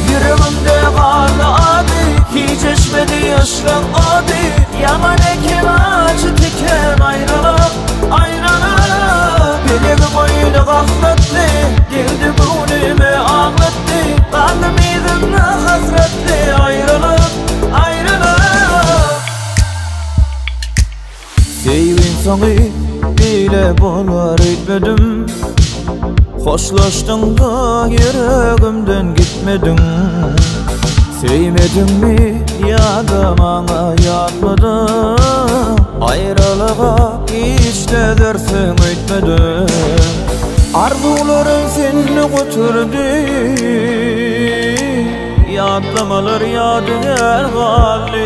Yüreğimde kaldı adı, hiç eşmedi yaşlan adı. Yaman ekim acı tiken ayrılıp ayrılıp. Beni boyuna kahretti, geldi günüme ağlattı. Kaldım izimle hasretli ayrılıp ayrılıp. Sevin seni bile bolar etmedim. Hoşlaştın da yüreğimden gitmedin. Sevmedin mi ya da bana yatmadın. Ayrılığa hiç de dersin etmedin. Arzularım seni götürdü. Yatlamalar yadigar kaldı.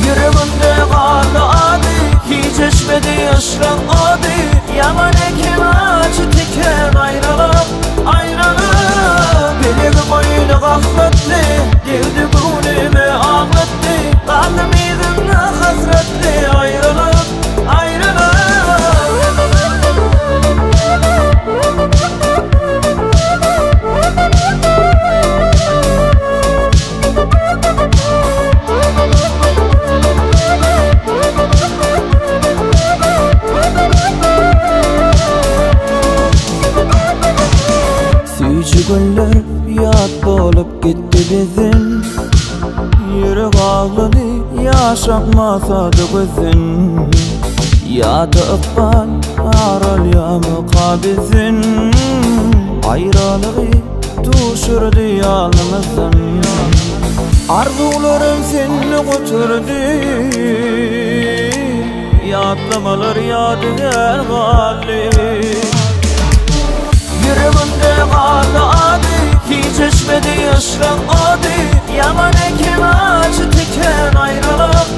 Yüreğimde kaldı adı, hiç eşmedi yaşlan adı. Yaman ekim acı tiken ayrılıp ayrılıp. Beni boyuna kahretti, geldi günüme ağlattı. Kaldım izimle hasretli ayrılıp ayrılıp. Güller yat bolup gitti bizim. Yürek ağladı yaşatmasadı gözün. Yadı ıkbal aral yamı kabizin. Ayrılığı düşürdü yalnızın. Arzularım seni götürdü. Yatlamalar yadigar kaldı. Yüreğimde kaldı adı, hiç eşmedi yaşlan adı. Yaman ekim acı tiken ayrılıp